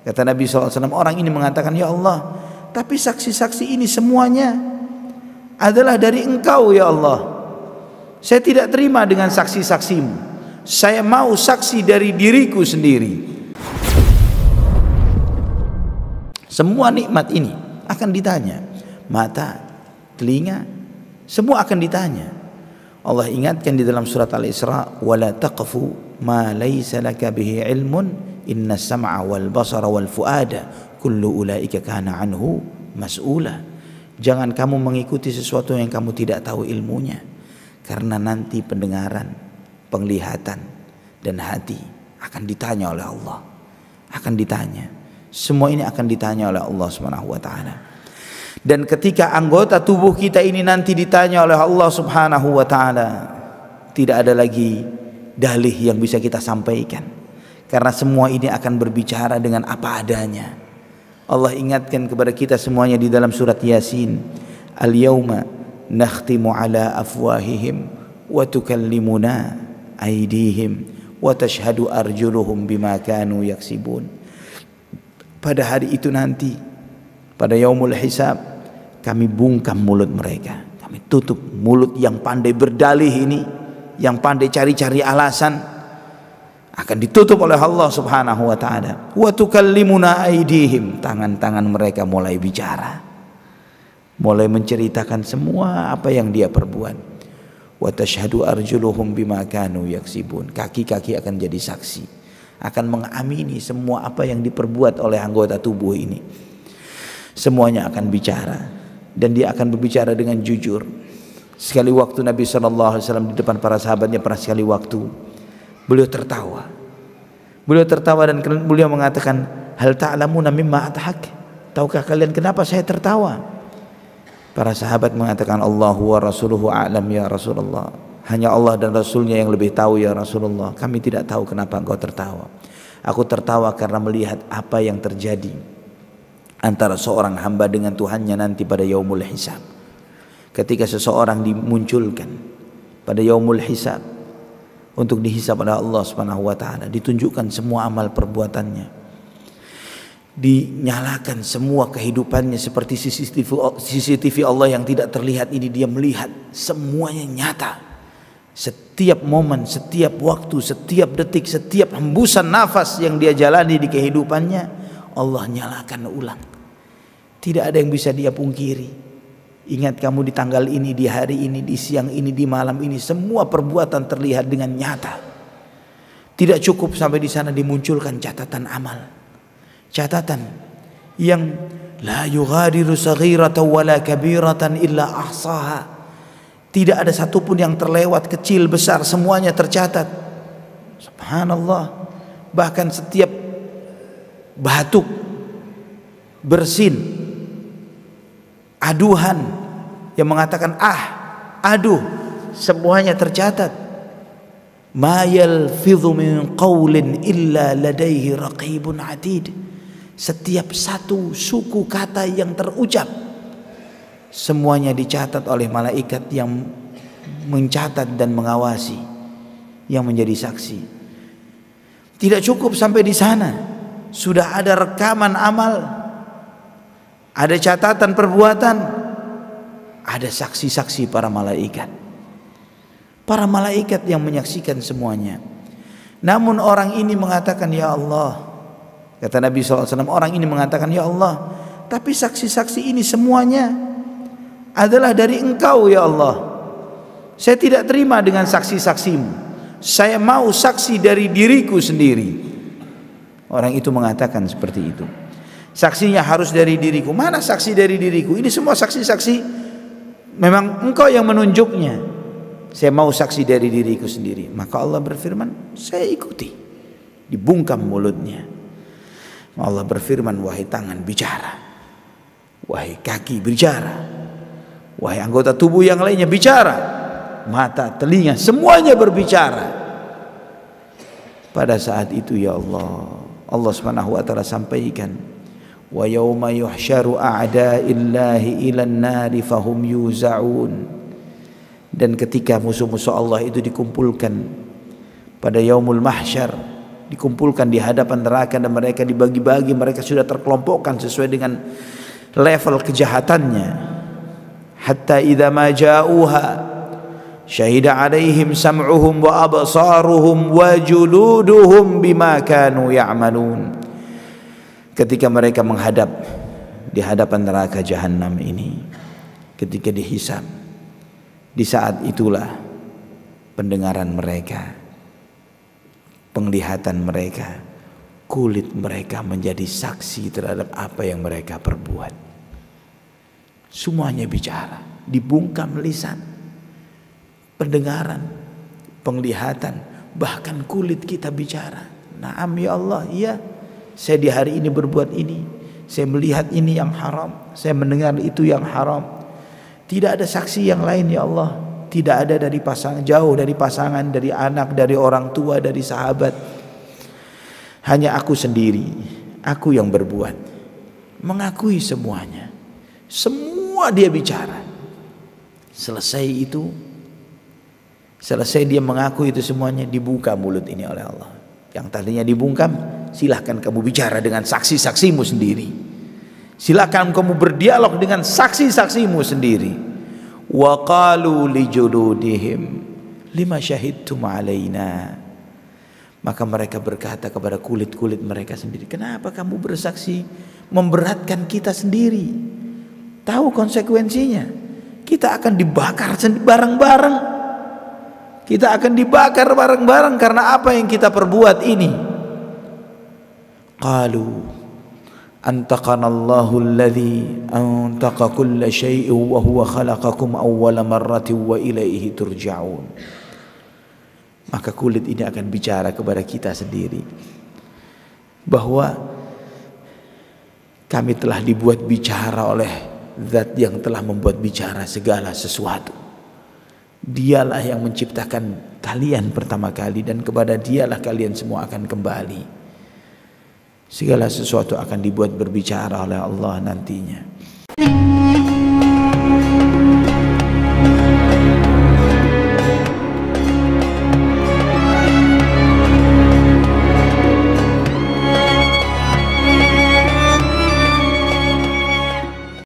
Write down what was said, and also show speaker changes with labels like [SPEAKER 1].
[SPEAKER 1] Kata Nabi SAW, orang ini mengatakan, ya Allah, tapi saksi-saksi ini semuanya adalah dari Engkau ya Allah. Saya tidak terima dengan saksi-saksimu. Saya mau saksi dari diriku sendiri. Semua nikmat ini akan ditanya. Mata, telinga, semua akan ditanya. Allah ingatkan di dalam surat Al-Isra, wala taqfu ma laysa laka bihi ilmun inna sam'a wal basara wal fuada kullu ulaika kana anhu mas'ula. Jangan kamu mengikuti sesuatu yang kamu tidak tahu ilmunya, karena nanti pendengaran, penglihatan dan hati akan ditanya oleh Allah. Akan ditanya. Semua ini akan ditanya oleh Allah Subhanahu wa taala. Dan ketika anggota tubuh kita ini nanti ditanya oleh Allah Subhanahu wa taala, tidak ada lagi dalih yang bisa kita sampaikan, karena semua ini akan berbicara dengan apa adanya. Allah ingatkan kepada kita semuanya di dalam surat Yasin, al-yauma nakhtimu ala afwahihim wa tukallimuna aydihim wa tashhadu arjuluhum bima kanu yaksibun. Pada hari itu nanti, pada yaumul hisab, kami bungkam mulut mereka, kami tutup mulut yang pandai berdalih ini, yang pandai cari-cari alasan, akan ditutup oleh Allah Subhanahu wa taala. Wa tukallimuna aydihim, tangan-tangan mereka mulai bicara, mulai menceritakan semua apa yang dia perbuat. Wa tashhadu arjuluhum bima kanu yaksibun, kaki-kaki akan jadi saksi, akan mengamini semua apa yang diperbuat oleh anggota tubuh ini. Semuanya akan bicara, dan dia akan berbicara dengan jujur. Sekali waktu Nabi SAW di depan para sahabatnya, pernah sekali waktu beliau tertawa. Beliau tertawa dan beliau mengatakan, hal ta'lamuna mimma adhak? Tahukah kalian kenapa saya tertawa? Para sahabat mengatakan, Allahu wa rasuluhu a'lam ya Rasulullah. Hanya Allah dan Rasulnya yang lebih tahu ya Rasulullah. Kami tidak tahu kenapa engkau tertawa. Aku tertawa karena melihat apa yang terjadi antara seorang hamba dengan Tuhannya nanti pada yaumul hisab. Ketika seseorang dimunculkan pada yaumul hisab untuk dihisab oleh Allah Subhanahu wa taala, ditunjukkan semua amal perbuatannya, dinyalakan semua kehidupannya seperti CCTV Allah yang tidak terlihat ini. Dia melihat semuanya nyata. Setiap momen, setiap waktu, setiap detik, setiap hembusan nafas yang dia jalani di kehidupannya, Allah nyalakan ulang. Tidak ada yang bisa dia pungkiri. Ingat kamu di tanggal ini, di hari ini, di siang ini, di malam ini, semua perbuatan terlihat dengan nyata. Tidak cukup sampai di sana dimunculkan catatan amal. Catatan yang la yughadiru saghiratan wala kabiratan illa ahsaha. Tidak ada satupun yang terlewat, kecil besar semuanya tercatat. Subhanallah. Bahkan setiap batuk, bersin, aduhan yang mengatakan aduh, semuanya tercatat. Ma yalfidhu min qawlin illa ladaihi raqibun atid. Setiap satu suku kata yang terucap, semuanya dicatat oleh malaikat yang mencatat dan mengawasi, yang menjadi saksi. Tidak cukup sampai di sana, sudah ada rekaman amal, ada catatan perbuatan, ada saksi-saksi para malaikat. Para malaikat yang menyaksikan semuanya. Namun orang ini mengatakan, ya Allah, kata Nabi SAW, orang ini mengatakan, ya Allah, tapi saksi-saksi ini semuanya adalah dari Engkau ya Allah. Saya tidak terima dengan saksi-saksimu. Saya mau saksi dari diriku sendiri. Orang itu mengatakan seperti itu. Saksinya harus dari diriku. Mana saksi dari diriku? Ini semua saksi-saksi memang Engkau yang menunjuknya. Saya mau saksi dari diriku sendiri. Maka Allah berfirman, saya ikuti. Dibungkam mulutnya. Allah berfirman, wahai tangan bicara, wahai kaki bicara, wahai anggota tubuh yang lainnya bicara, mata, telinga, semuanya berbicara. Pada saat itu ya Allah, Allah Subhanahu wa taala sampaikan, wa yauma yuhsyaru a'da'illahi ilan nari fahum yuzaun. Dan ketika musuh-musuh Allah itu dikumpulkan pada yaumul mahsyar, dikumpulkan di hadapan neraka dan mereka dibagi-bagi, mereka sudah terkelompokkan sesuai dengan level kejahatannya. Hatta idza ma ja'uha syahida 'alaihim sam'uhum wa absaruhum wa juluduhum bima kanu ya'malun. Ketika mereka menghadap di hadapan neraka jahanam ini, ketika dihisab, di saat itulah pendengaran mereka, penglihatan mereka, kulit mereka menjadi saksi terhadap apa yang mereka perbuat. Semuanya bicara, dibungkam lisan, pendengaran, penglihatan, bahkan kulit kita bicara. Naam ya Allah, iya, saya di hari ini berbuat ini, saya melihat ini yang haram, saya mendengar itu yang haram. Tidak ada saksi yang lain ya Allah, tidak ada dari pasangan, jauh dari pasangan, dari anak, dari orang tua, dari sahabat. Hanya aku sendiri, aku yang berbuat. Mengakui semuanya. Semua dia bicara. Selesai itu, selesai dia mengaku itu semuanya, dibuka mulut ini oleh Allah. Yang tadinya dibungkam, silahkan kamu bicara dengan saksi-saksimu sendiri. Silakan kamu berdialog dengan saksi-saksimu sendiri. Wa qalu li juludihim lima syahidtum alaina. Maka mereka berkata kepada kulit-kulit mereka sendiri, kenapa kamu bersaksi memberatkan kita sendiri? Tahu konsekuensinya. Kita akan dibakar bareng-bareng. Kita akan dibakar bareng-bareng karena apa yang kita perbuat ini. Qalu antaqanallahu alladhi antaqa kulla syai'in wa huwa khalaqakum awwala marratin wa ilaihi turja'un. Maka kulit ini akan bicara kepada kita sendiri bahwa kami telah dibuat bicara oleh zat yang telah membuat bicara segala sesuatu. Dialah yang menciptakan kalian pertama kali dan kepada dialah kalian semua akan kembali. Segala sesuatu akan dibuat berbicara oleh Allah nantinya.